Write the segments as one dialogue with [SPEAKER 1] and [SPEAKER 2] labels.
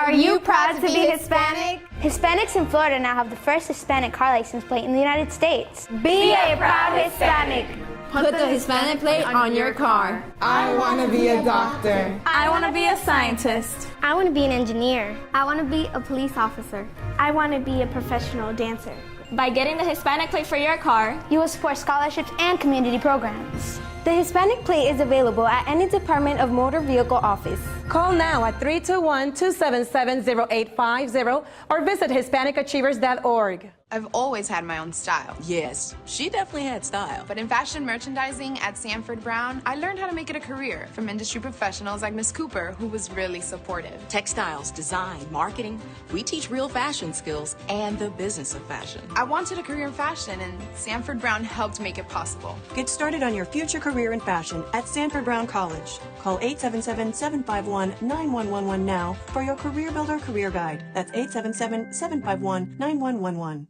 [SPEAKER 1] Are you proud to be Hispanic?
[SPEAKER 2] Hispanics in Florida now have the first Hispanic car license plate in the United States.
[SPEAKER 1] Be a proud Hispanic.
[SPEAKER 3] Put the Hispanic plate on your car.
[SPEAKER 4] I want to be a doctor.
[SPEAKER 1] I want to be a scientist.
[SPEAKER 2] I want to be an engineer. I want to be a police officer. I want to be a professional dancer.
[SPEAKER 3] By getting the Hispanic plate for your car,
[SPEAKER 2] You will support scholarships and community programs. The Hispanic plate is available at any Department of Motor Vehicle office.
[SPEAKER 5] Call now at 321-277-0850 or visit HispanicAchievers.org.
[SPEAKER 4] I've always had my own style.
[SPEAKER 6] Yes, she definitely had style.
[SPEAKER 4] But in fashion merchandising at Sanford Brown, I learned how to make it a career from industry professionals like Miss Cooper, who was really supportive.
[SPEAKER 6] Textiles, design, marketing. We teach real fashion skills and the business of fashion.
[SPEAKER 4] I wanted a career in fashion, and Sanford Brown helped make it possible.
[SPEAKER 7] Get started on your future career in fashion at Sanford Brown College. Call 877-751-9111 now for your Career Builder Career Guide. That's 877-751-9111.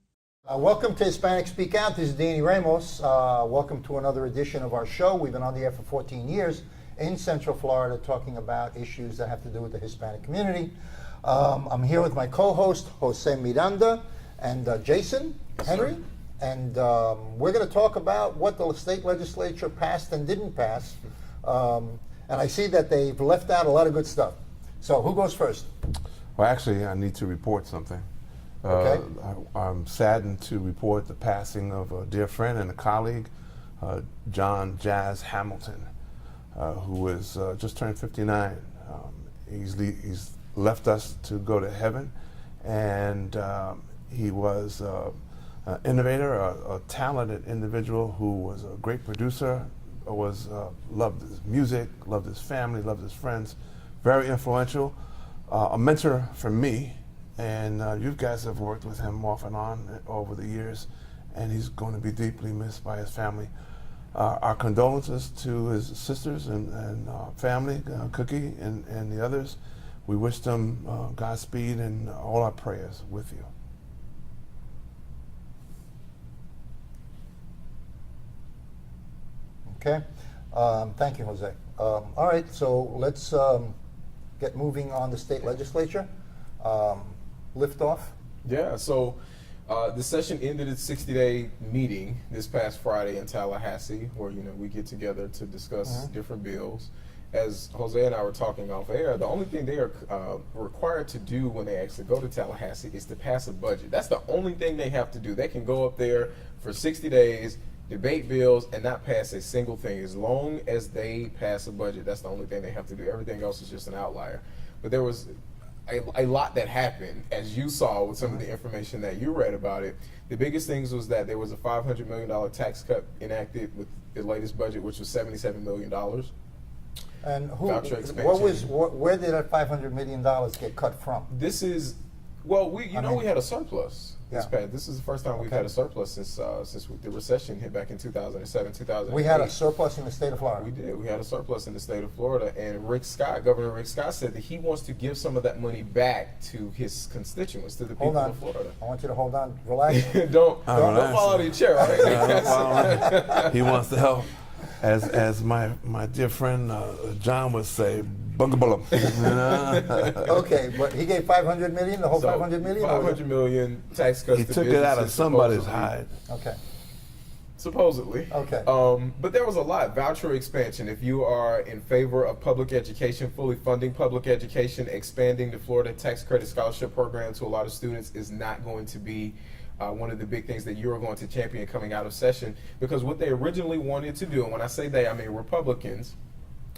[SPEAKER 8] Welcome to Hispanic Speak Out. This is Danny Ramos. Welcome to another edition of our show. We've been on the air for 14 years in Central Florida talking about issues that have to do with the Hispanic community. I'm here with my co-host, Jose Miranda, and Jason Henry. And we're going to talk about what the state legislature passed and didn't pass. And I see that they've left out a lot of good stuff. So who goes first?
[SPEAKER 9] Well, actually, I need to report something.
[SPEAKER 8] Okay.
[SPEAKER 9] I'm saddened to report the passing of a dear friend and a colleague, John Jazz Hamilton, who is just turned 59. He's left us to go to heaven, and he was an innovator, a talented individual who was a great producer, loved his music, loved his family, loved his friends, very influential, a mentor for me. And you guys have worked with him off and on over the years, and he's going to be deeply missed by his family. Our condolences to his sisters and family, Cookie and the others. We wish them Godspeed and all our prayers with you.
[SPEAKER 8] Okay. Thank you, Jose. All right, so let's get moving on the state legislature. Lift off.
[SPEAKER 10] Yeah, so the session ended its 60-day meeting this past Friday in Tallahassee, where we get together to discuss different bills. As Jose and I were talking off air, the only thing they are required to do when they actually go to Tallahassee is to pass a budget. That's the only thing they have to do. They can go up there for 60 days, debate bills, and not pass a single thing. As long as they pass a budget, that's the only thing they have to do. Everything else is just an outlier. But there was a lot that happened, as you saw with some of the information that you read about it. The biggest things was that there was a $500 million tax cut enacted with the latest budget, which was $77 million.
[SPEAKER 8] And
[SPEAKER 10] voucher expansion.
[SPEAKER 8] Where did that $500 million get cut from?
[SPEAKER 10] This is, well, we had a surplus. This is the first time we've had a surplus since the recession hit back in 2007, 2008.
[SPEAKER 8] We had a surplus in the state of Florida.
[SPEAKER 10] We did. We had a surplus in the state of Florida, and Governor Rick Scott said that he wants to give some of that money back to his constituents, to the people of Florida.
[SPEAKER 8] I want you to hold on, relax.
[SPEAKER 10] don't fall out of your chair. Right?
[SPEAKER 9] He wants to help, as my dear friend John would say.
[SPEAKER 8] Okay, but he gave $500 million, the whole $500 million?
[SPEAKER 10] $500 million tax cuts.
[SPEAKER 9] He took it out of somebody's hide.
[SPEAKER 8] Okay.
[SPEAKER 10] Supposedly.
[SPEAKER 8] Okay.
[SPEAKER 10] But there was a lot. Voucher expansion. If you are in favor of public education, fully funding public education, expanding the Florida Tax Credit Scholarship Program to a lot of students is not going to be one of the big things that you're going to champion coming out of session, because what they originally wanted to do, and when I say they, I mean Republicans,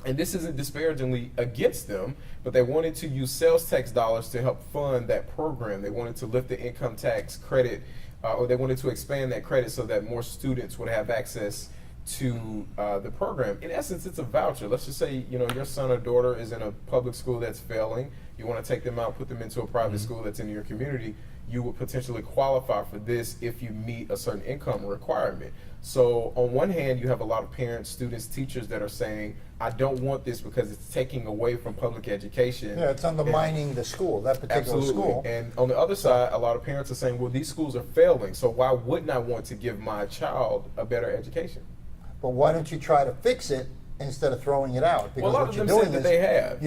[SPEAKER 10] and this isn't disparagingly against them, but they wanted to use sales tax dollars to help fund that program. They wanted to lift the income tax credit, or they wanted to expand that credit so that more students would have access to the program. In essence, it's a voucher. Let's just say, your son or daughter is in a public school that's failing. You want to take them out, put them into a private school that's in your community. You would potentially qualify for this if you meet a certain income requirement. So on one hand, you have a lot of parents, students, teachers that are saying, I don't want this because it's taking away from public education.
[SPEAKER 8] Yeah, it's undermining the school, that particular school.
[SPEAKER 10] And on the other side, a lot of parents are saying, well, these schools are failing, so why wouldn't I want to give my child a better education?
[SPEAKER 8] But why don't you try to fix it instead of throwing it out?
[SPEAKER 10] Because well, a lot of them said that they have.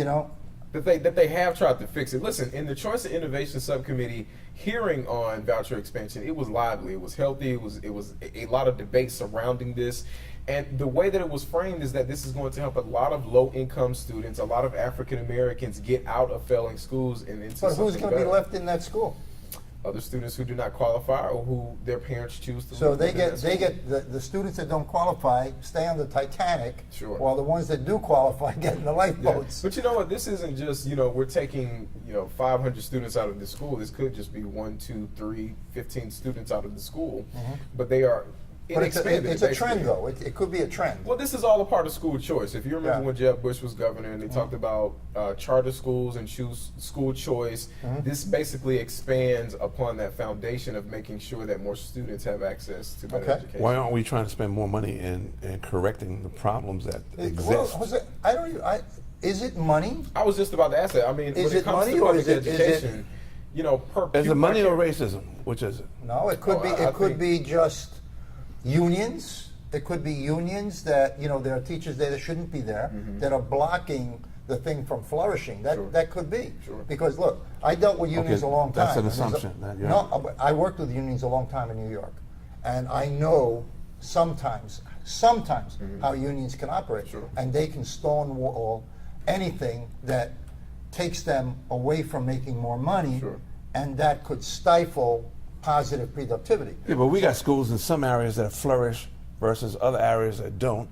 [SPEAKER 10] that they have tried to fix it. Listen, in the Choice and Innovation Subcommittee hearing on voucher expansion, it was lively, it was healthy, it was a lot of debate surrounding this. And the way that it was framed is that this is going to help a lot of low-income students, a lot of African Americans get out of failing schools and into
[SPEAKER 8] But who's
[SPEAKER 10] something
[SPEAKER 8] going to be
[SPEAKER 10] better.
[SPEAKER 8] left in that school?
[SPEAKER 10] Other students who do not qualify or who their parents choose to.
[SPEAKER 8] So
[SPEAKER 10] leave
[SPEAKER 8] they
[SPEAKER 10] in
[SPEAKER 8] get
[SPEAKER 10] that
[SPEAKER 8] the students that don't qualify stay on the Titanic,
[SPEAKER 10] Sure.
[SPEAKER 8] while the ones that do qualify get in the
[SPEAKER 10] Yeah.
[SPEAKER 8] lifeboats.
[SPEAKER 10] But you know what? This isn't just, we're taking, 500 students out of the school. This could just be 1, 2, 3, 15 students out of the school. But they are
[SPEAKER 8] But it's a
[SPEAKER 10] basically.
[SPEAKER 8] trend, though. It could be a trend.
[SPEAKER 10] Well, this is all a part of school choice. If you remember
[SPEAKER 8] Yeah.
[SPEAKER 10] when Jeb Bush was governor and they talked about charter schools and school choice, this basically expands upon that foundation of making sure that more students have access to better
[SPEAKER 8] Okay.
[SPEAKER 10] education.
[SPEAKER 9] Why aren't we trying to spend more money in correcting the problems that exist?
[SPEAKER 8] Well, Jose, is it money?
[SPEAKER 10] I was just about to ask that. I mean,
[SPEAKER 8] Is
[SPEAKER 10] when
[SPEAKER 8] it
[SPEAKER 10] it comes
[SPEAKER 8] money
[SPEAKER 10] to
[SPEAKER 8] or
[SPEAKER 10] public
[SPEAKER 8] is it-
[SPEAKER 10] education, per
[SPEAKER 9] Is
[SPEAKER 10] pupil,
[SPEAKER 9] it money
[SPEAKER 10] I
[SPEAKER 9] or
[SPEAKER 10] can't-
[SPEAKER 9] racism? Which is it?
[SPEAKER 8] No, it could
[SPEAKER 10] Oh,
[SPEAKER 8] be.
[SPEAKER 10] I
[SPEAKER 8] It could
[SPEAKER 10] think-
[SPEAKER 8] be just unions. It could be unions that there are teachers there that shouldn't be there that are blocking the thing from flourishing. That could be.
[SPEAKER 10] Sure.
[SPEAKER 8] Because look, I dealt with unions a long time.
[SPEAKER 9] That's an
[SPEAKER 8] and there's
[SPEAKER 9] assumption.
[SPEAKER 8] No, I worked with unions a long time in New York, and I know sometimes how unions can operate,
[SPEAKER 10] Sure.
[SPEAKER 8] and they can stonewall anything that takes them away from making more money,
[SPEAKER 10] Sure.
[SPEAKER 8] and that could stifle positive productivity.
[SPEAKER 9] Yeah, but we got schools in some areas that flourish versus other areas that don't.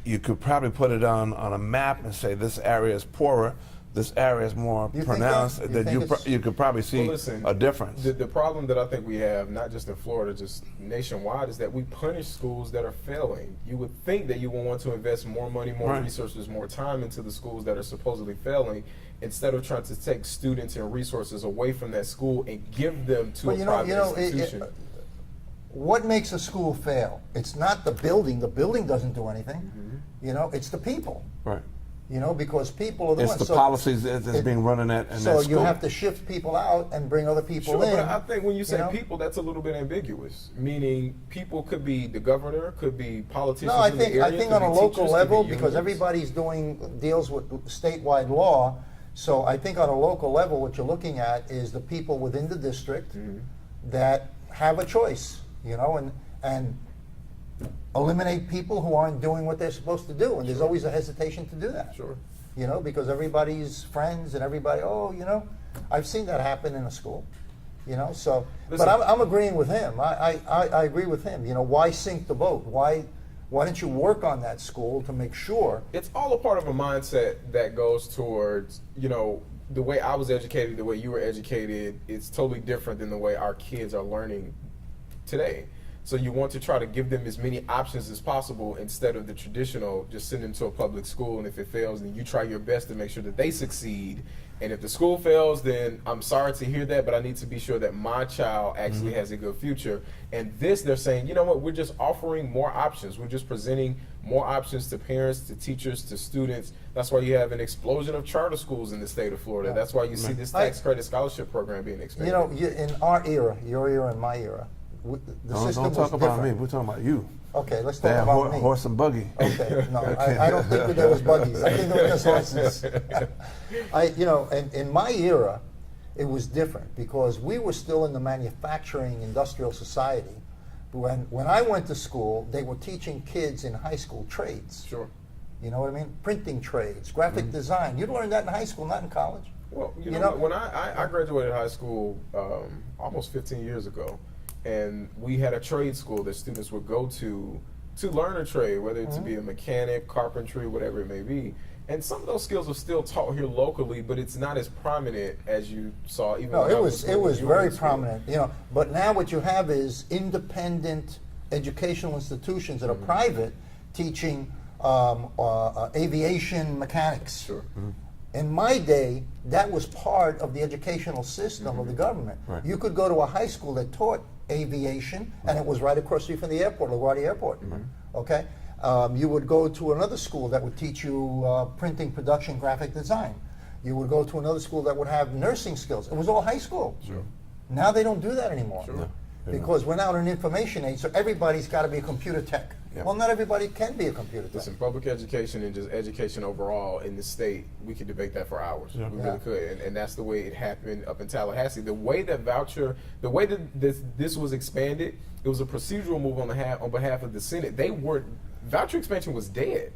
[SPEAKER 9] You could probably put it on a map and say this area is poorer, this area is more
[SPEAKER 8] You think
[SPEAKER 9] pronounced.
[SPEAKER 8] that? You
[SPEAKER 9] That
[SPEAKER 8] think
[SPEAKER 9] you,
[SPEAKER 8] it's-
[SPEAKER 9] you could probably see
[SPEAKER 10] Well, listen,
[SPEAKER 9] a difference.
[SPEAKER 10] The problem that I think we have, not just in Florida, just nationwide, is that we punish schools that are failing. You would think that you would want to invest more money, more
[SPEAKER 9] Right.
[SPEAKER 10] resources, more time into the schools that are supposedly failing, instead of trying to take students and resources away from that school and give them to
[SPEAKER 8] But
[SPEAKER 10] a private institution.
[SPEAKER 8] What makes a school fail? It's not the building. The building doesn't do anything.
[SPEAKER 10] Mm-hmm.
[SPEAKER 8] It's the people.
[SPEAKER 9] Right.
[SPEAKER 8] Because people are the
[SPEAKER 9] It's
[SPEAKER 8] ones.
[SPEAKER 9] the policies that's being run in that
[SPEAKER 8] So
[SPEAKER 9] that
[SPEAKER 8] you
[SPEAKER 9] school.
[SPEAKER 8] have to shift people out and bring other people
[SPEAKER 10] Sure,
[SPEAKER 8] in.
[SPEAKER 10] but I think when you say
[SPEAKER 8] know?
[SPEAKER 10] people, that's a little bit ambiguous. Meaning, people could be the governor, could be politicians.
[SPEAKER 8] No, I
[SPEAKER 10] in the
[SPEAKER 8] think
[SPEAKER 10] area, could
[SPEAKER 8] on
[SPEAKER 10] be
[SPEAKER 8] a local
[SPEAKER 10] teachers, could
[SPEAKER 8] level,
[SPEAKER 10] be
[SPEAKER 8] because
[SPEAKER 10] unions.
[SPEAKER 8] everybody's doing deals with statewide law. So I think on a local level, what you're looking at is the people within the district that have a choice, and eliminate people who aren't doing what they're supposed to do. And there's always a hesitation to do that.
[SPEAKER 10] Sure.
[SPEAKER 8] Because everybody's friends and everybody, I've seen that happen in a school. So,
[SPEAKER 10] Listen.
[SPEAKER 8] but I'm agreeing with him. I agree with him. Why sink the boat? Why don't you work on that school to make sure?
[SPEAKER 10] It's all a part of a mindset that goes towards, the way I was educated, the way you were educated, it's totally different than the way our kids are learning today. So you want to try to give them as many options as possible instead of the traditional, just send them to a public school, and if it fails, then you try your best to make sure that they succeed. And if the school fails, then I'm sorry to hear that, but I need to be sure that my child actually has a good future. And this, they're saying, you know what, we're just offering more options. We're just presenting more options to parents, to teachers, to students. That's why you have an explosion of charter schools in the state of Florida. That's why you see this tax credit scholarship program being expanded.
[SPEAKER 8] In our era, your era and my era, the system
[SPEAKER 9] Don't
[SPEAKER 8] was
[SPEAKER 9] talk about me.
[SPEAKER 8] different.
[SPEAKER 9] We're talking about you.
[SPEAKER 8] Okay, let's
[SPEAKER 9] They
[SPEAKER 8] talk
[SPEAKER 9] have
[SPEAKER 8] about me.
[SPEAKER 9] horse and buggy.
[SPEAKER 8] Okay, no, I don't think that there was buggies. I think there was just horses. In my era, it was different because we were still in the manufacturing industrial society. When I went to school, they were teaching kids in high school trades.
[SPEAKER 10] Sure.
[SPEAKER 8] You know what I mean? Printing trades, graphic design. You'd learn that in high school, not in college.
[SPEAKER 10] Well, you know when I graduated high school almost 15 years ago, and we had a trade school that students would go to learn a trade, whether it to be a mechanic, carpentry, whatever it may be. And some of those skills are still taught here locally, but it's not as prominent as you saw. Even
[SPEAKER 8] No,
[SPEAKER 10] when I
[SPEAKER 8] it
[SPEAKER 10] in
[SPEAKER 8] was
[SPEAKER 10] school, when you were
[SPEAKER 8] very
[SPEAKER 10] in school.
[SPEAKER 8] prominent. But now what you have is independent educational institutions that are private teaching aviation mechanics.
[SPEAKER 10] Sure.
[SPEAKER 8] In my day, that was part of the educational system of the government.
[SPEAKER 9] Right.
[SPEAKER 8] You could go to a high school that taught aviation, and it was right across the street from the airport, LaGuardia Airport. Okay, you would go to another school that would teach you printing, production, graphic design. You would go to another school that would have nursing skills. It was all high school.
[SPEAKER 10] Sure.
[SPEAKER 8] Now they don't do that anymore.
[SPEAKER 10] Sure.
[SPEAKER 8] Because we're now in an information age, so everybody's got to be a computer tech. Well, not everybody can be a computer tech.
[SPEAKER 10] Listen, public education and just education overall in the state, we could debate that for hours. We really could, and that's the way it happened up in Tallahassee. The way that this was expanded, it was a procedural move on behalf of the Senate. Voucher expansion was dead.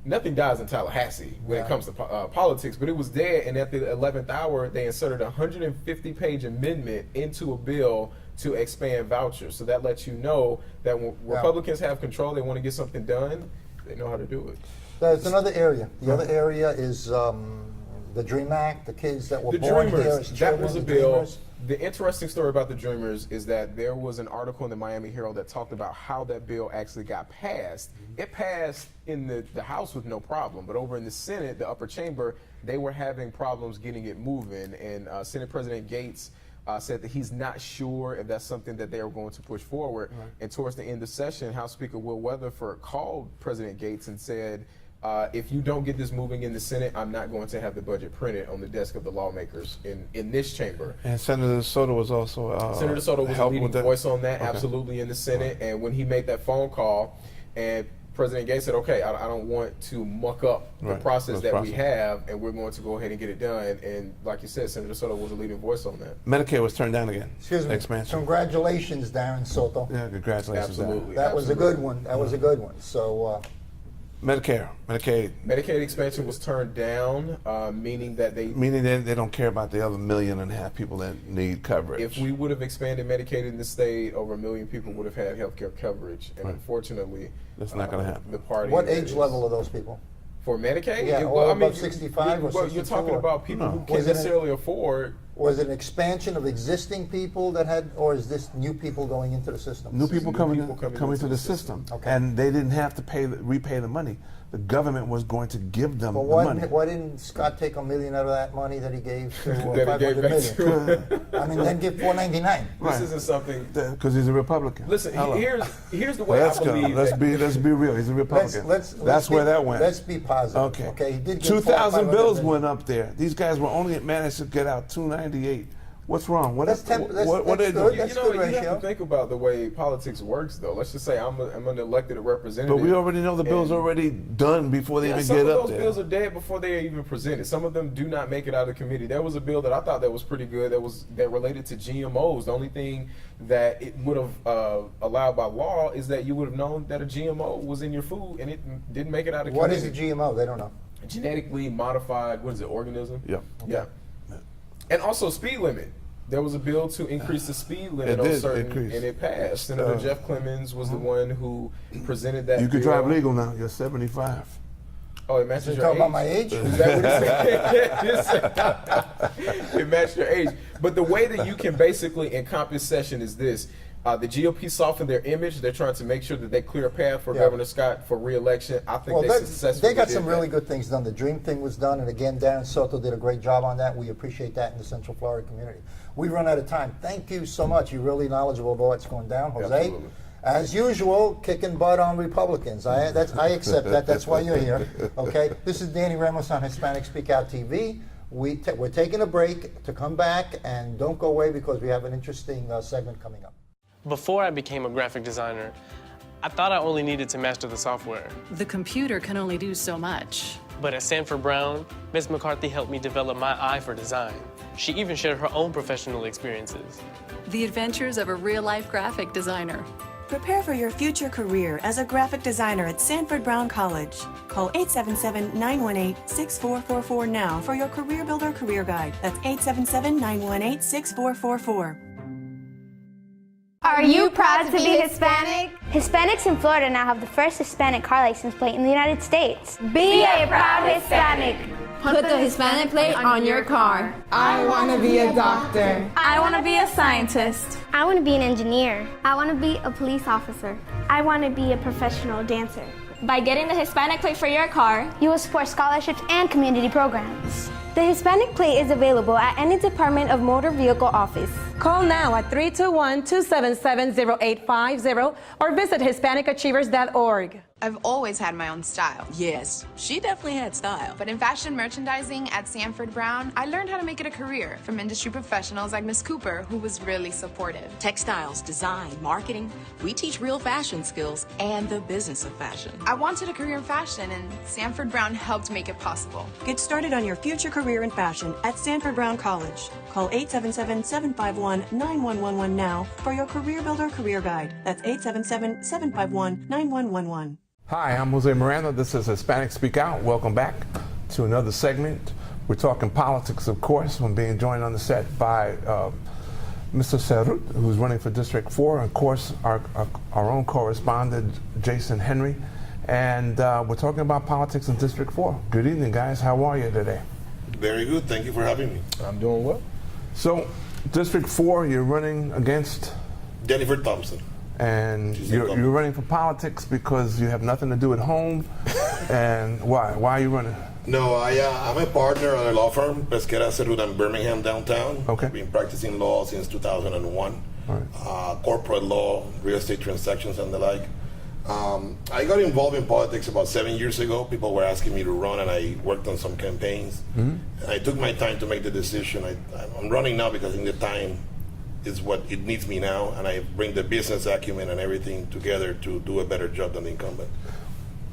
[SPEAKER 10] Nothing dies in Tallahassee when it comes to politics, but it was dead, and at the 11th hour, they inserted a 150-page amendment into a bill to expand vouchers. So that lets you know that when Republicans have control, they want to get something done, they know how to do it.
[SPEAKER 8] There's another area. The other area is the DREAM Act, the kids that were born here as children.
[SPEAKER 10] That was a bill. The interesting story about the Dreamers is that there was an article in the Miami Herald that talked about how that bill actually got passed. It passed in the House with no problem, but over in the Senate, the upper chamber, they were having problems getting it moving. And Senate President Gates said that he's not sure if that's something that they are going to push forward. And towards the end of the session, House Speaker Will Weatherford called President Gates and said, if you don't get this moving in the Senate, I'm not going to have the budget printed on the desk of the lawmakers in this chamber.
[SPEAKER 9] And Senator Soto was also
[SPEAKER 10] Senator Soto was a leading voice on that, absolutely, in the Senate. And when he made that phone call, and President Gates said, okay, I don't want to muck up the process that we have, and we're going to go ahead and get it done. And like you said, Senator Soto was a leading voice on that.
[SPEAKER 9] Medicare was turned down again.
[SPEAKER 8] Excuse me.
[SPEAKER 9] Expansion.
[SPEAKER 8] Congratulations, Darren Soto.
[SPEAKER 9] Yeah, congratulations.
[SPEAKER 10] Absolutely.
[SPEAKER 8] That was a good one. That was a good one. So.
[SPEAKER 9] Medicare, Medicaid.
[SPEAKER 10] Medicaid expansion was turned down, meaning that they
[SPEAKER 9] don't care about the other 1.5 million people that need coverage.
[SPEAKER 10] If we would have expanded Medicaid in the state, over 1 million people would have had health care coverage, and unfortunately,
[SPEAKER 9] that's not going to happen.
[SPEAKER 10] The party.
[SPEAKER 8] What age level are those people?
[SPEAKER 10] For Medicaid?
[SPEAKER 8] Yeah, above 65 or 64.
[SPEAKER 10] You're talking about people who can't necessarily afford.
[SPEAKER 8] Was it an expansion of existing people that had, or is this new people going into the system?
[SPEAKER 9] New people coming into the system.
[SPEAKER 8] Okay.
[SPEAKER 9] And they didn't have to repay the money. The government was going to give them the money.
[SPEAKER 8] Why didn't Scott take $1 million out of that money that he gave to $500 million? I mean, then give $499.
[SPEAKER 10] This isn't something
[SPEAKER 9] because he's a Republican.
[SPEAKER 10] Listen, here's the way I believe.
[SPEAKER 9] Let's be real. He's a Republican. That's where that went.
[SPEAKER 8] Let's be positive. Okay. He did give
[SPEAKER 9] 2,000 bills went up there. These guys were only managed to get out 298. What's wrong?
[SPEAKER 8] That's good.
[SPEAKER 10] You have to think about the way politics works, though. Let's just say I'm an elected representative.
[SPEAKER 9] But we already know the bill's already done before they even get up there.
[SPEAKER 10] Some of those bills are dead before they are even presented. Some of them do not make it out of committee. There was a bill that I thought that was pretty good that related to GMOs. The only thing that it would have allowed by law is that you would have known that a GMO was in your food, and it didn't make it out of committee.
[SPEAKER 8] What is a GMO? They don't know.
[SPEAKER 10] Genetically modified, organism?
[SPEAKER 9] Yeah.
[SPEAKER 10] Okay. Yeah. And also speed limit. There was a bill to increase the speed limit on certain, and it passed. Senator Jeff Clemens was the one who presented that.
[SPEAKER 9] You can drive legal now. You're 75.
[SPEAKER 10] Oh, it matches your age.
[SPEAKER 8] Talking about my age?
[SPEAKER 10] Is that what it said? It matched your age. But the way that you can basically encompass session is this. The GOP softened their image. They're trying to make sure that they clear a path for Governor Scott for re-election. I think they successfully
[SPEAKER 8] They got some really good things done. The DREAM thing was done, and again, Darren Soto did a great job on that. We appreciate that in the Central Florida community. We run out of time. Thank you so much. You're really knowledgeable about what's going down, Jose.
[SPEAKER 10] Absolutely.
[SPEAKER 8] As usual, kicking butt on Republicans. I accept that. That's why you're here. Okay. This is Danny Ramos on Hispanic SpeakOut TV. We're taking a break to come back, and don't go away because we have an interesting segment coming up.
[SPEAKER 11] Before I became a graphic designer, I thought I only needed to master the software.
[SPEAKER 12] The computer can only do so much.
[SPEAKER 11] But at Sanford Brown, Ms. McCarthy helped me develop my eye for design. She even shared her own professional experiences.
[SPEAKER 12] The adventures of a real-life graphic designer.
[SPEAKER 7] Prepare for your future career as a graphic designer at Sanford Brown College. Call 877-918-6444 now for your Career Builder Career Guide. That's 877-918-6444.
[SPEAKER 2] Are you proud to be Hispanic? Hispanics in Florida now have the first Hispanic car license plate in the United States.
[SPEAKER 1] Be a proud Hispanic.
[SPEAKER 3] Put the Hispanic plate on your car.
[SPEAKER 1] I want to be a doctor. I want to be a scientist.
[SPEAKER 2] I want to be an engineer. I want to be a police officer. I want to be a professional dancer.
[SPEAKER 3] By getting the Hispanic plate for your car,
[SPEAKER 2] you will support scholarships and community programs. The Hispanic plate is available at any Department of Motor Vehicle office.
[SPEAKER 5] Call now at 321-277-0850 or visit HispanicAchievers.org.
[SPEAKER 4] I've always had my own style.
[SPEAKER 6] Yes, she definitely had style.
[SPEAKER 4] But in fashion merchandising at Sanford Brown, I learned how to make it a career from industry professionals like Miss Cooper, who was really supportive.
[SPEAKER 6] Textiles, design, marketing, we teach real fashion skills and the business of fashion.
[SPEAKER 4] I wanted a career in fashion, and Sanford Brown helped make it possible.
[SPEAKER 7] Get started on your future career in fashion at Sanford Brown College. Call 877-751-9111 now for your Career Builder Career Guide. That's 877-751-9111.
[SPEAKER 9] Hi, I'm Jose Miranda. This is Hispanic Speak Out. Welcome back to another segment. We're talking politics, of course. I'm being joined on the set by Mr. Serut, who's running for District 4, and of course our own correspondent, Jason Henry. And we're talking about politics in District 4. Good evening, guys. How are you today?
[SPEAKER 13] Very good. Thank you for having me.
[SPEAKER 10] I'm doing well.
[SPEAKER 9] So, District 4, you're running against?
[SPEAKER 13] Jennifer Thompson.
[SPEAKER 9] And you're running for politics because you have nothing to do at home. And why? Why are you running?
[SPEAKER 13] No, I'm a partner at a law firm, Pesquera, Cerut, in Birmingham, downtown.
[SPEAKER 9] Okay.
[SPEAKER 13] I've been practicing law since 2001.
[SPEAKER 9] Right.
[SPEAKER 13] Corporate law, real estate transactions, and the like. I got involved in politics about 7 years ago. People were asking me to run, and I worked on some campaigns. Mm-hmm. And I took my time to make the decision. I'm running now because in the time is what it needs me now, and I bring the business acumen and everything together to do a better job than the incumbent.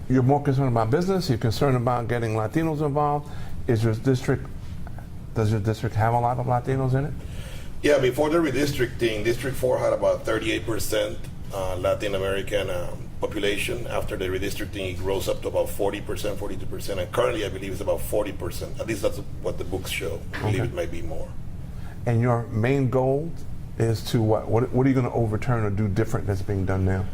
[SPEAKER 9] You're more concerned about business. You're concerned about getting Latinos involved. Does your district have a lot of Latinos in it?
[SPEAKER 13] Yeah, before the redistricting, District 4 had about 38% Latin American population. After the redistricting, it rose up to about 40%, 42%, and currently I believe it's about 40%. At least that's what the books show. I believe it might be more.
[SPEAKER 9] And your main goal is to what? What are you going to overturn or do different that's being done now?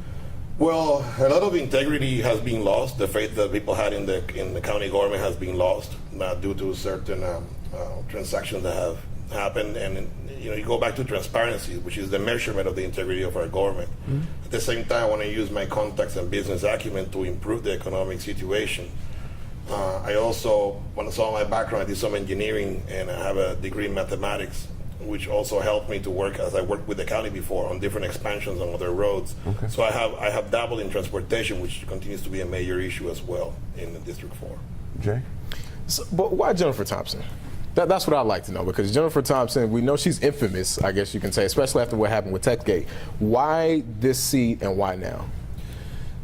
[SPEAKER 13] Well, a lot of integrity has been lost. The faith that people had in the county government has been lost due to certain transactions that have happened. And you go back to transparency, which is the measurement of the integrity of our government. Mm-hmm. At the same time, I want to use my contacts and business acumen to improve the economic situation. I also, when some of my background, I did some engineering, and I have a degree in mathematics, which also helped me to work, as I worked with the county before, on different expansions on other roads. Okay. So I have dabbled in transportation, which continues to be a major issue as well in District 4.
[SPEAKER 9] Jay?
[SPEAKER 10] So, but why Jennifer Thompson? That's what I'd like to know, because Jennifer Thompson, we know she's infamous, I guess you can say, especially after what happened with TechGate. Why this seat and why now?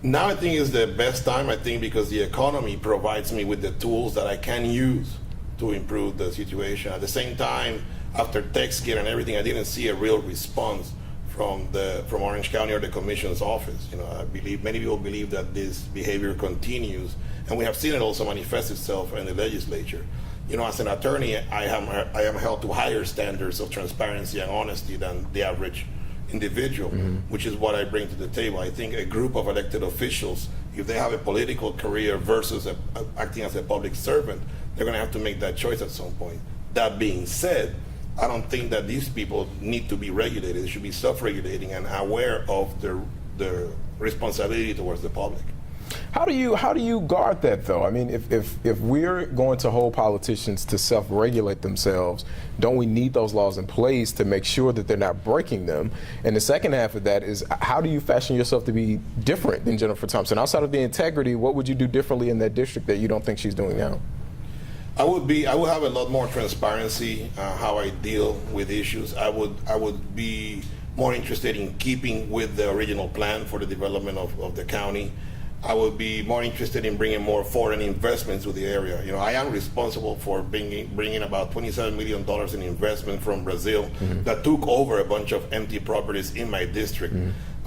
[SPEAKER 13] Now I think is the best time, I think, because the economy provides me with the tools that I can use to improve the situation. At the same time, after TechGate and everything, I didn't see a real response from Orange County or the Commission's office. I believe many people believe that this behavior continues, and we have seen it also manifest itself in the legislature. As an attorney, I am held to higher standards of transparency and honesty than the average individual, which is what I bring to the table. I think a group of elected officials, if they have a political career versus acting as a public servant, they're going to have to make that choice at some point. That being said, I don't think that these people need to be regulated. They should be self-regulating and aware of their responsibility towards the public.
[SPEAKER 10] How do you guard that, though? I mean, if we're going to hold politicians to self-regulate themselves, don't we need those laws in place to make sure that they're not breaking them? And the second half of that is, how do you fashion yourself to be different than Jennifer Thompson? Outside of the integrity, what would you do differently in that district that you don't think she's doing now?
[SPEAKER 13] I would have a lot more transparency how I deal with issues. I would be more interested in keeping with the original plan for the development of the county. I would be more interested in bringing more foreign investments to the area. I am responsible for bringing about $27 million in investment from Brazil that took over a bunch of empty properties in my district.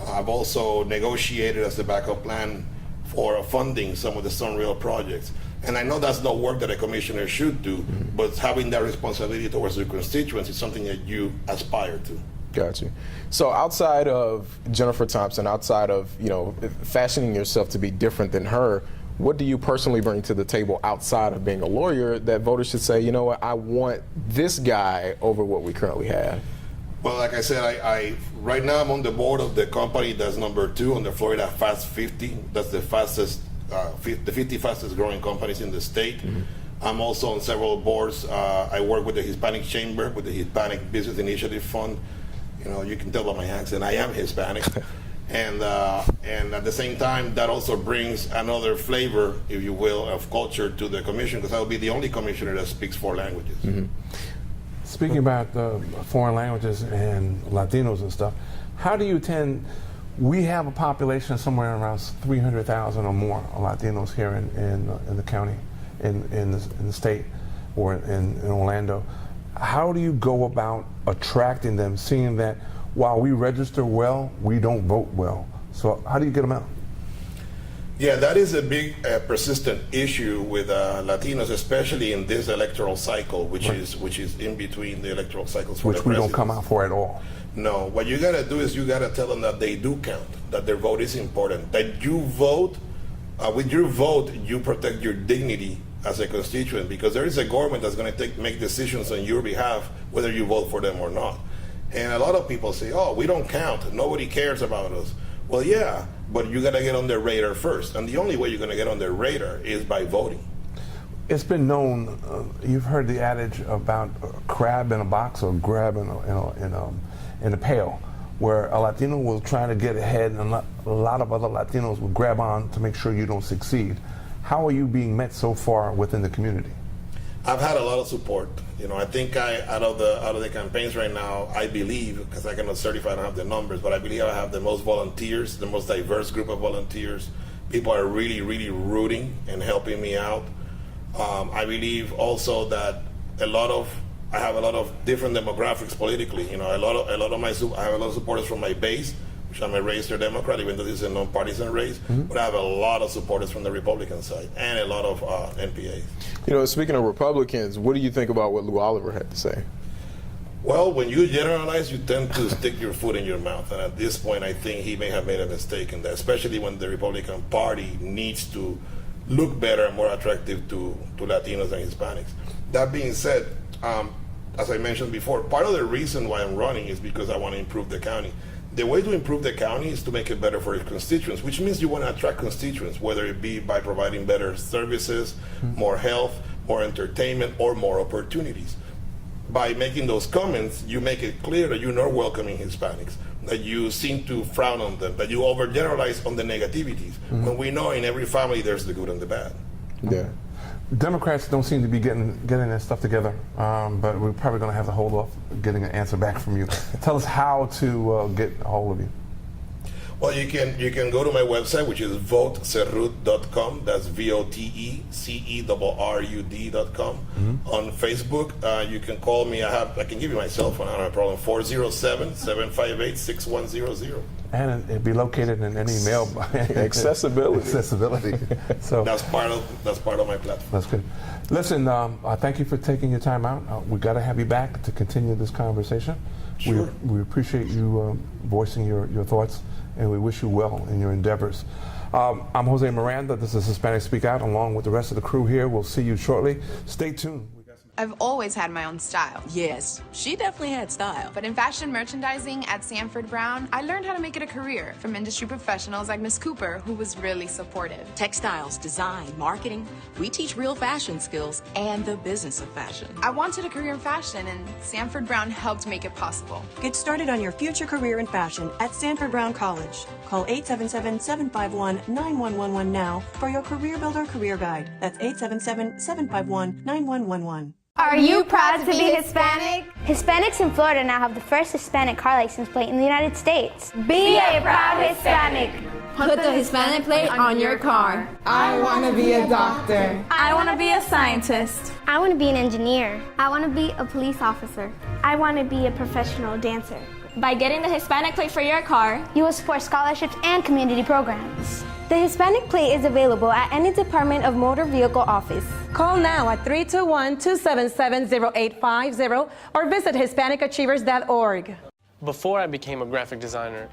[SPEAKER 13] I've also negotiated as a backup plan for funding some of the Sunrail projects. And I know that's not work that a commissioner should do, but having that responsibility towards the constituents is something that you aspire to.
[SPEAKER 10] Got you. So outside of Jennifer Thompson, outside of fashioning yourself to be different than her, what do you personally bring to the table outside of being a lawyer that voters should say, you know what, I want this guy over what we currently have?
[SPEAKER 13] Well, like I said, I right now I'm on the board of the company that's number 2 on the Florida Fast 50. That's the 50 fastest growing companies in the state. I'm also on several boards. I work with the Hispanic Chamber, with the Hispanic Business Initiative Fund. You can tell by my accent, I am Hispanic. And at the same time, that also brings another flavor, if you will, of culture to the commission, because I will be the only commissioner that speaks 4 languages.
[SPEAKER 9] Speaking about foreign languages and Latinos and stuff, how do you tend? We have a population somewhere around 300,000 or more Latinos here in the county, in the state, or in Orlando. How do you go about attracting them, seeing that while we register well, we don't vote well? So how do you get them out?
[SPEAKER 13] Yeah, that is a big persistent issue with Latinos, especially in this electoral cycle, which is in between the electoral cycles for
[SPEAKER 9] which we don't come out for at all.
[SPEAKER 13] No, what you got to do is you got to tell them that they do count, that their vote is important, that you vote. With your vote, you protect your dignity as a constituent, because there is a government that's going to make decisions on your behalf, whether you vote for them or not. And a lot of people say, oh, we don't count, nobody cares about us. Well, yeah, but you got to get on their radar first, and the only way you're going to get on their radar is by voting.
[SPEAKER 9] It's been known, you've heard the adage about crab in a box or grab in a pail, where a Latino will try to get ahead and a lot of other Latinos will grab on to make sure you don't succeed. How are you being met so far within the community?
[SPEAKER 13] I've had a lot of support. You know, I think out of the campaigns right now, I believe, because I cannot certify, I don't have the numbers, but I believe I have the most volunteers, the most diverse group of volunteers. People are really, really rooting and helping me out. I believe also that I have a lot of different demographics politically. You know, I have a lot of supporters from my base, which I'm a registered Democrat, even though this is a non-partisan race. But I have a lot of supporters from the Republican side and a lot of NPAs.
[SPEAKER 10] You know, speaking of Republicans, what do you think about what Lou Oliver had to say?
[SPEAKER 13] Well, when you generalize, you tend to stick your foot in your mouth. And at this point, I think he may have made a mistake in that, especially when the Republican Party needs to look better and more attractive to Latinos and Hispanics. That being said, as I mentioned before, part of the reason why I'm running is because I want to improve the county. The way to improve the county is to make it better for its constituents, which means you want to attract constituents, whether it be by providing better services, more health, more entertainment, or more opportunities. By making those comments, you make it clear that you're not welcoming Hispanics, that you seem to frown on them, that you overgeneralize on the negativities, when we know in every family there's the good and the bad.
[SPEAKER 9] Yeah. Democrats don't seem to be getting their stuff together, but we're probably going to have to hold off getting an answer back from you. Tell us how to get a hold of you.
[SPEAKER 13] Well, you can go to my website, which is votecerrud.com. That's VOTECERRUD.com. On Facebook, you can call me. I can give you my cell phone. I don't have a problem. 407-758-6100.
[SPEAKER 9] And it'd be located in any mail.
[SPEAKER 10] Accessibility.
[SPEAKER 9] Accessibility. So
[SPEAKER 13] that's part of my platform.
[SPEAKER 9] That's good. Listen, thank you for taking your time out. We got to have you back to continue this conversation.
[SPEAKER 13] Sure.
[SPEAKER 9] We appreciate you voicing your thoughts, and we wish you well in your endeavors. I'm Jose Miranda. This is Hispanic Speak Out, along with the rest of the crew here. We'll see you shortly. Stay tuned.
[SPEAKER 4] I've always had my own style.
[SPEAKER 6] Yes, she definitely had style.
[SPEAKER 4] But in fashion merchandising at Sanford Brown, I learned how to make it a career from industry professionals like Miss Cooper, who was really supportive.
[SPEAKER 6] Textiles, design, marketing, we teach real fashion skills and the business of fashion.
[SPEAKER 4] I wanted a career in fashion, and Sanford Brown helped make it possible.
[SPEAKER 7] Get started on your future career in fashion at Sanford Brown College. Call 877-751-9111 now for your Career Builder Career Guide. That's 877-751-9111.
[SPEAKER 2] Are you proud to be Hispanic? Hispanics in Florida now have the first Hispanic car license plate in the United States. Be a proud Hispanic.
[SPEAKER 3] Put the Hispanic plate on your car.
[SPEAKER 1] I want to be a doctor. I want to be a scientist.
[SPEAKER 2] I want to be an engineer. I want to be a police officer. I want to be a professional dancer.
[SPEAKER 3] By getting the Hispanic plate for your car,
[SPEAKER 2] you will support scholarships and community programs. The Hispanic plate is available at any Department of Motor Vehicle office.
[SPEAKER 5] Call now at 321-277-0850 or visit HispanicAchievers.org.
[SPEAKER 11] Before I became a graphic designer,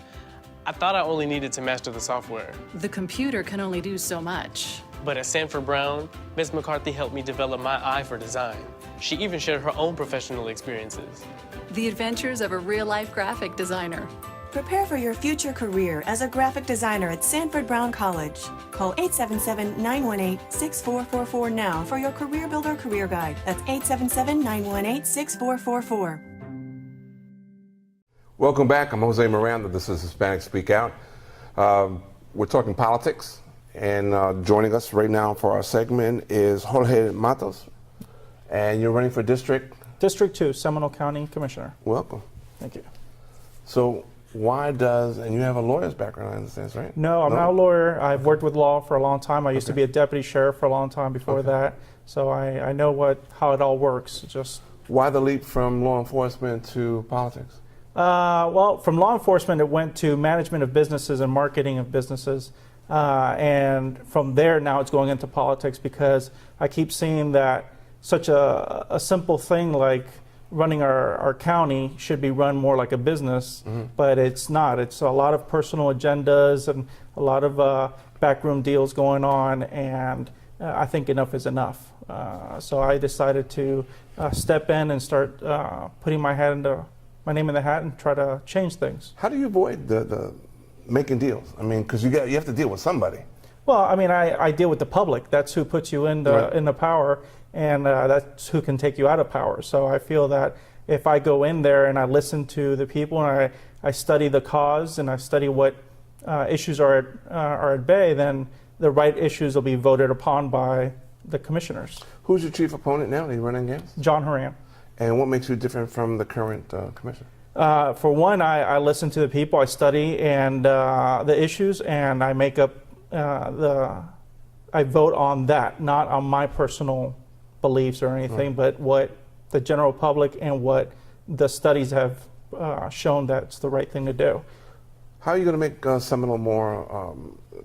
[SPEAKER 11] I thought I only needed to master the software.
[SPEAKER 12] The computer can only do so much.
[SPEAKER 11] But at Sanford Brown, Ms. McCarthy helped me develop my eye for design. She even shared her own professional experiences.
[SPEAKER 12] The adventures of a real-life graphic designer.
[SPEAKER 7] Prepare for your future career as a graphic designer at Sanford Brown College. Call 877-918-6444 now for your Career Builder Career Guide. That's 877-918-6444.
[SPEAKER 9] Welcome back. I'm Jose Miranda. This is Hispanic Speak Out. We're talking politics, and joining us right now for our segment is Jorge Matos, and you're running for District
[SPEAKER 14] 2, Seminole County Commissioner.
[SPEAKER 9] Welcome.
[SPEAKER 14] Thank you.
[SPEAKER 9] So why and you have a lawyer's background, I understand, right?
[SPEAKER 14] No, I'm not a lawyer. I've worked with law for a long time. I used to be a deputy sheriff for a long time before that, so I know how it all works.
[SPEAKER 9] Why the leap from law enforcement to politics?
[SPEAKER 14] Well, from law enforcement, it went to management of businesses and marketing of businesses. And from there, now it's going into politics because I keep seeing that such a simple thing like running our county should be run more like a business, but it's not. It's a lot of personal agendas and a lot of backroom deals going on, and I think enough is enough. So I decided to step in and start putting my name in the hat and try to change things.
[SPEAKER 9] How do you avoid the making deals? I mean, because you have to deal with somebody.
[SPEAKER 14] Well, I mean, I deal with the public. That's who puts you into power, and that's who can take you out of power. So I feel that if I go in there and I listen to the people and I study the cause and I study what issues are at bay, then the right issues will be voted upon by the commissioners.
[SPEAKER 9] Who's your chief opponent now that you're running against?
[SPEAKER 14] John Horan.
[SPEAKER 9] And what makes you different from the current commissioner?
[SPEAKER 14] For one, I listen to the people, I study and the issues, and I make up I vote on that, not on my personal beliefs or anything, but what the general public and what the studies have shown that's the right thing to do.
[SPEAKER 9] How are you going to make Seminole more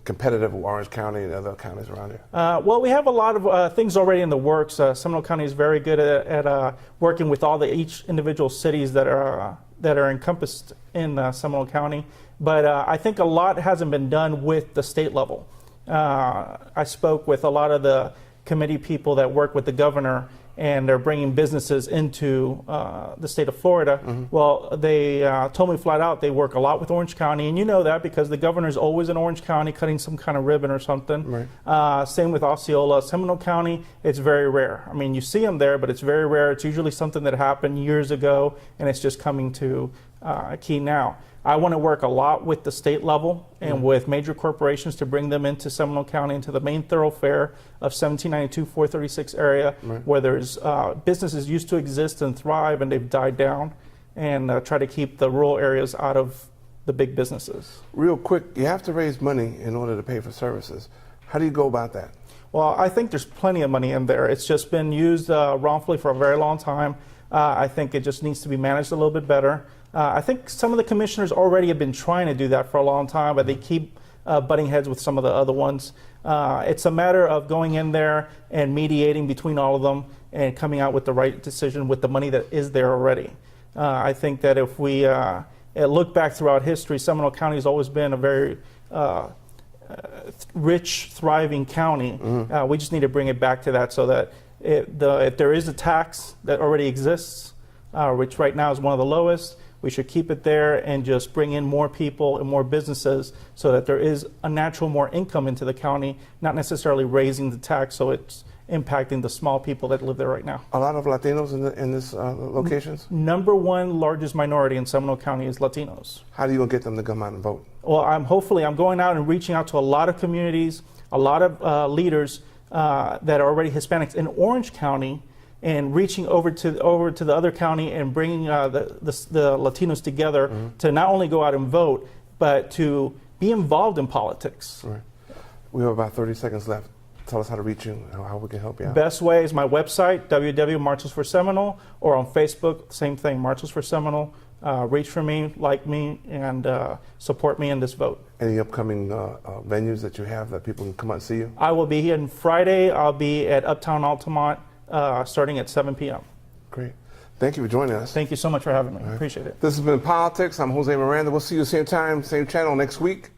[SPEAKER 9] competitive with Orange County and other counties around here?
[SPEAKER 14] Well, we have a lot of things already in the works. Seminole County is very good at working with each individual cities that are encompassed in Seminole County. But I think a lot hasn't been done with the state level. I spoke with a lot of the committee people that work with the governor, and they're bringing businesses into the state of Florida. Well, they told me flat out they work a lot with Orange County, and you know that because the governor's always in Orange County cutting some kind of ribbon or something. Right. Same with Osceola. Seminole County, it's very rare. I mean, you see them there, but it's very rare. It's usually something that happened years ago, and it's just coming to a key now. I want to work a lot with the state level and with major corporations to bring them into Seminole County, into the main thoroughfare of 1792-436 area, where there's businesses used to exist and thrive and they've died down, and try to keep the rural areas out of the big businesses.
[SPEAKER 9] Real quick, you have to raise money in order to pay for services. How do you go about that?
[SPEAKER 14] Well, I think there's plenty of money in there. It's just been used wrongfully for a very long time. I think it just needs to be managed a little bit better. I think some of the commissioners already have been trying to do that for a long time, but they keep butting heads with some of the other ones. It's a matter of going in there and mediating between all of them and coming out with the right decision with the money that is there already. I think that if we look back throughout history, Seminole County has always been a very rich, thriving county. We just need to bring it back to that so that if there is a tax that already exists, which right now is one of the lowest, we should keep it there and just bring in more people and more businesses so that there is a natural more income into the county, not necessarily raising the tax so it's impacting the small people that live there right now.
[SPEAKER 9] A lot of Latinos in this locations?
[SPEAKER 14] Number one largest minority in Seminole County is Latinos.
[SPEAKER 9] How do you get them to come out and vote?
[SPEAKER 14] Well, I'm going out and reaching out to a lot of communities, a lot of leaders that are already Hispanics in Orange County, and reaching over to the other county and bringing the Latinos together to not only go out and vote, but to be involved in politics.
[SPEAKER 9] Right. We have about 30 seconds left. Tell us how to reach you, how we can help you out.
[SPEAKER 14] Best way is my website, www.Marchos4Seminole, or on Facebook, same thing, Marchos for Seminole. Reach for me, like me, and support me in this vote.
[SPEAKER 9] Any upcoming venues that you have that people can come out and see you?
[SPEAKER 14] I will be here on Friday. I'll be at Uptown Altamont starting at 7 p.m.
[SPEAKER 9] Great. Thank you for joining us.
[SPEAKER 14] Thank you so much for having me. Appreciate it.
[SPEAKER 9] This has been Politics. I'm Jose Miranda. We'll see you same time, same channel next week.